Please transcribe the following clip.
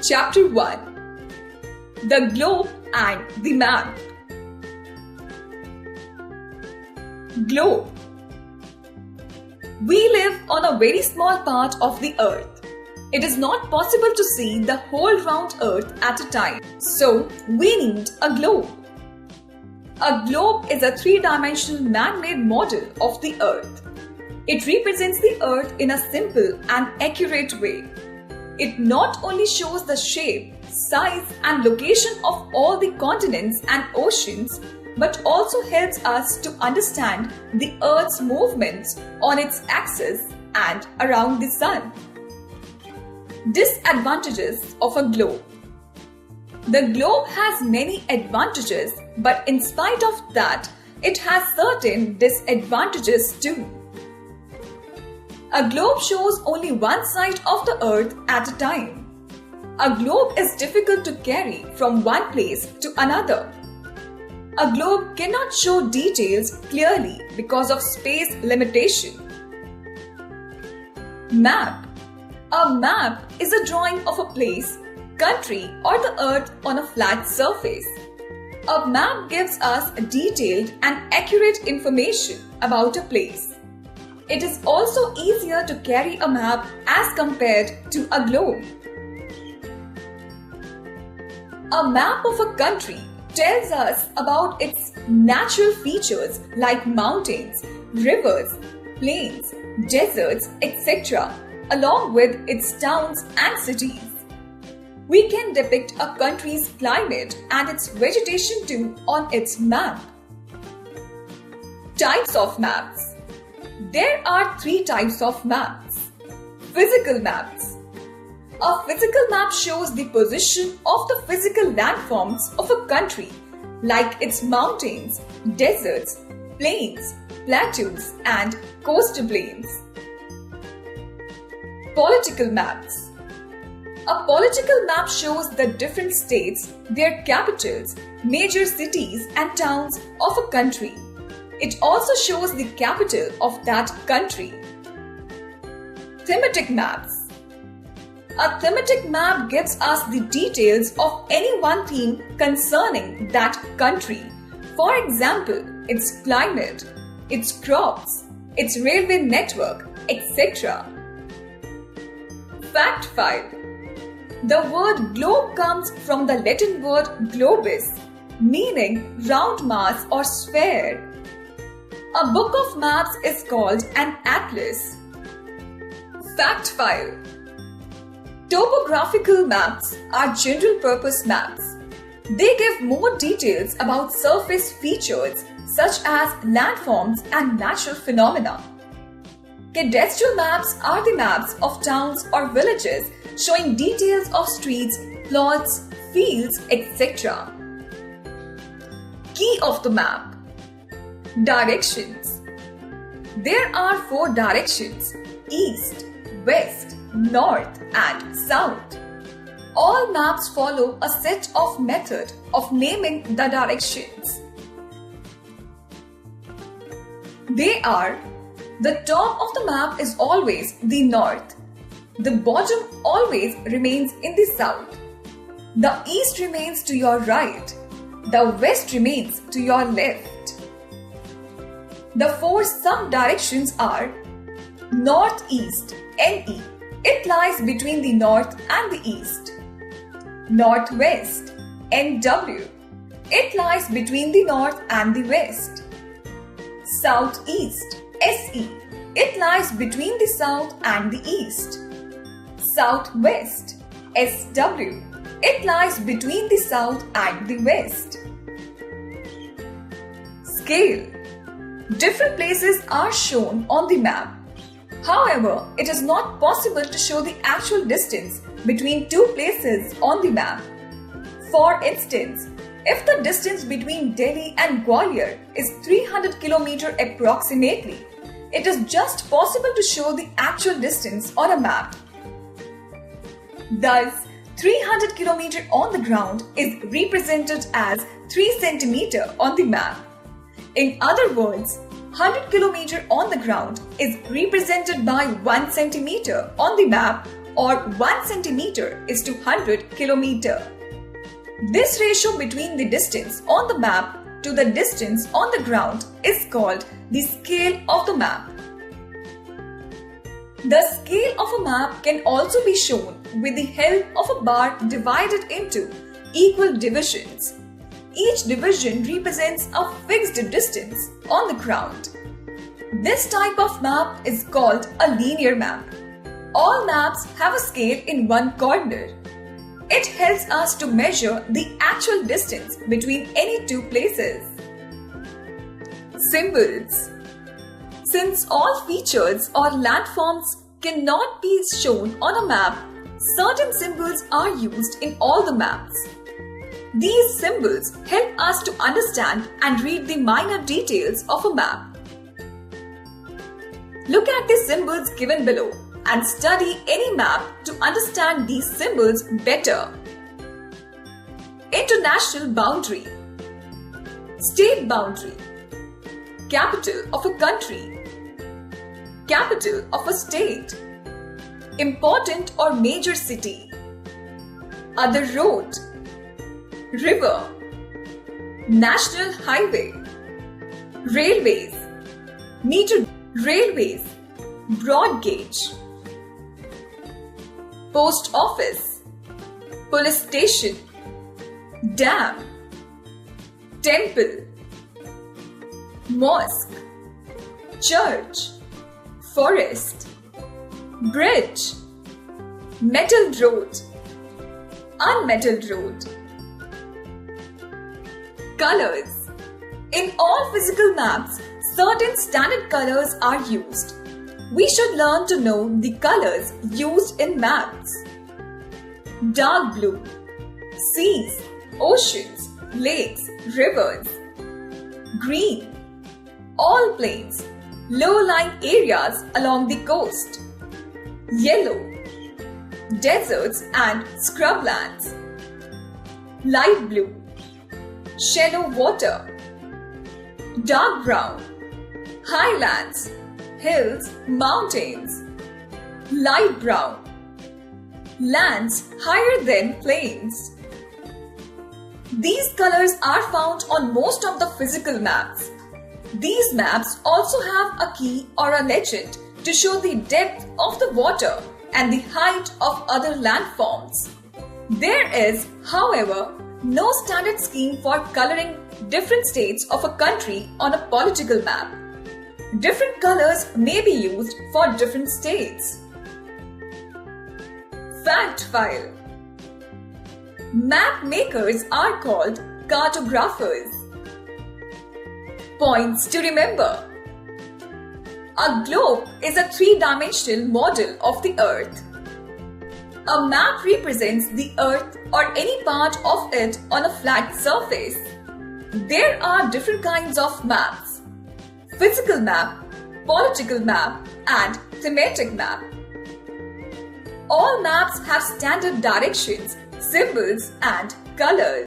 Chapter 1: The Globe and the Map. Globe. We live on a very small part of the earth. It is not possible to see the whole round earth at a time, so we need a globe. A globe is a three-dimensional man-made model of the earth. It represents the earth in a simple and accurate way. It not only shows the shape, size and location of all the continents and oceans, but also helps us to understand the Earth's movements on its axis and around the Sun. Disadvantages of a globe. The globe has many advantages, but in spite of that, it has certain disadvantages too. A globe shows only one side of the earth at a time. A globe is difficult to carry from one place to another. A globe cannot show details clearly because of space limitation. Map. A map is a drawing of a place, country, or the earth on a flat surface. A map gives us detailed and accurate information about a place. It is also easier to carry a map as compared to a globe. A map of a country tells us about its natural features like mountains, rivers, plains, deserts, etc., along with its towns and cities. We can depict a country's climate and its vegetation too on its map. Types of maps. There are three types of maps. Physical maps. A physical map shows the position of the physical landforms of a country, like its mountains, deserts, plains, plateaus, and coastal plains. Political maps. A political map shows the different states, their capitals, major cities, and towns of a country. It also shows the capital of that country. Thematic maps. A thematic map gives us the details of any one theme concerning that country. For example, its climate, its crops, its railway network, etc. Fact file. The word globe comes from the Latin word globus, meaning round mass or sphere. A book of maps is called an atlas. Fact file. Topographical maps are general purpose maps. They give more details about surface features such as landforms and natural phenomena. Cadastral maps are the maps of towns or villages showing details of streets, plots, fields, etc. Key of the map. Directions. There are four directions: east, west, north, and south. All maps follow a set of method of naming the directions. They are: the top of the map is always the north. The bottom always remains in the south. The east remains to your right. The west remains to your left. The four sub-directions are: northeast, NE. It lies between the north and the east. Northwest, NW. It lies between the north and the west. Southeast, SE. It lies between the south and the east. Southwest, SW. It lies between the south and the west. Scale. Different places are shown on the map. However, it is not possible to show the actual distance between two places on the map. For instance, if the distance between Delhi and Gwalior is 300 km approximately, it is just possible to show the actual distance on a map. Thus, 300 km on the ground is represented as 3 cm on the map. In other words, 100 km on the ground is represented by 1 cm on the map or 1 centimeter is to 100 kilometer. This ratio between the distance on the map to the distance on the ground is called the scale of the map. The scale of a map can also be shown with the help of a bar divided into equal divisions. Each division represents a fixed distance on the ground. This type of map is called a linear map. All maps have a scale in one corner. It helps us to measure the actual distance between any two places. Symbols. Since all features or landforms cannot be shown on a map, certain symbols are used in all the maps. These symbols help us to understand and read the minor details of a map. Look at the symbols given below and study any map to understand these symbols better. International boundary, state boundary, capital of a country, capital of a state, important or major city, other road, river, national highway, railways, meter railways, broad gauge, post office, police station, dam, temple, mosque, church, forest, bridge, metal road, unmetalled road. Colors. In all physical maps, certain standard colors are used. We should learn to know the colors used in maps. Dark blue, seas, oceans, lakes, rivers. Green, all plains, low-lying areas along the coast. Yellow, deserts and scrublands. Light blue, shallow water. Dark brown, highlands, hills, mountains. Light brown, lands higher than plains. These colors are found on most of the physical maps. These maps also have a key or a legend to show the depth of the water and the height of other landforms. There is, however, no standard scheme for coloring different states of a country on a political map. Different colors may be used for different states. Fact file. Map makers are called cartographers. Points to remember. A globe is a three-dimensional model of the Earth. A map represents the Earth or any part of it on a flat surface. There are different kinds of maps: physical map, political map, and thematic map. All maps have standard directions, symbols, and colors.